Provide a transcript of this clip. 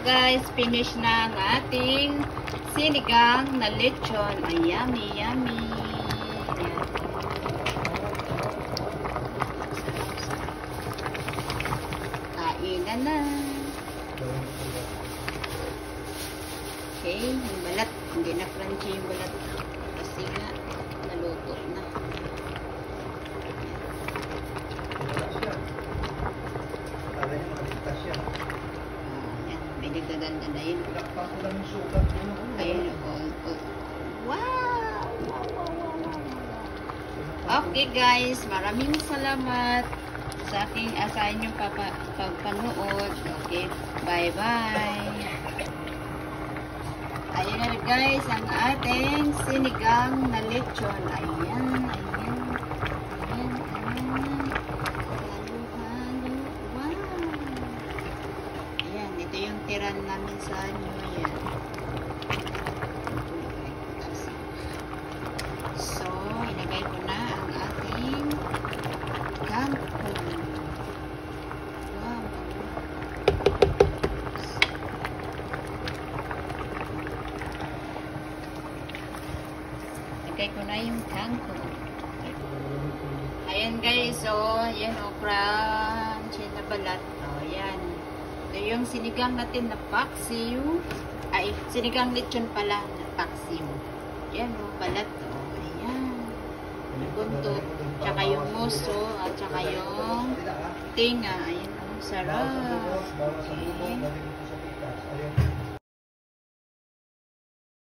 guys, finish na ang ating sinigang na lechon. Ay, yummy, yummy. Kainan na. Okay, yung balat. Hindi na crunchy yung balat. Kasi nga, naluto na. May nagdadanda na yun. Ayun. Wow! Okay guys, maraming salamat sa inyong pagpanood. Okay, bye-bye. Ayun na guys, ang ating sinigang na lechon. Ayan. Yung tiran namin sa New Year. So, ilagay ko na ang ating kangkong. Wow. Ilagay ko na yung kangkong. Ayan guys, so, yan o, crunchy na balat. O, yan. Yung sinigang natin na paksiw, ay, sinigang lechon pala na paksiw. Yan o, balat o. Ayan. Yung buntot, tsaka yung muso, at tsaka yung tinga. Ayan o, sarap. Okay.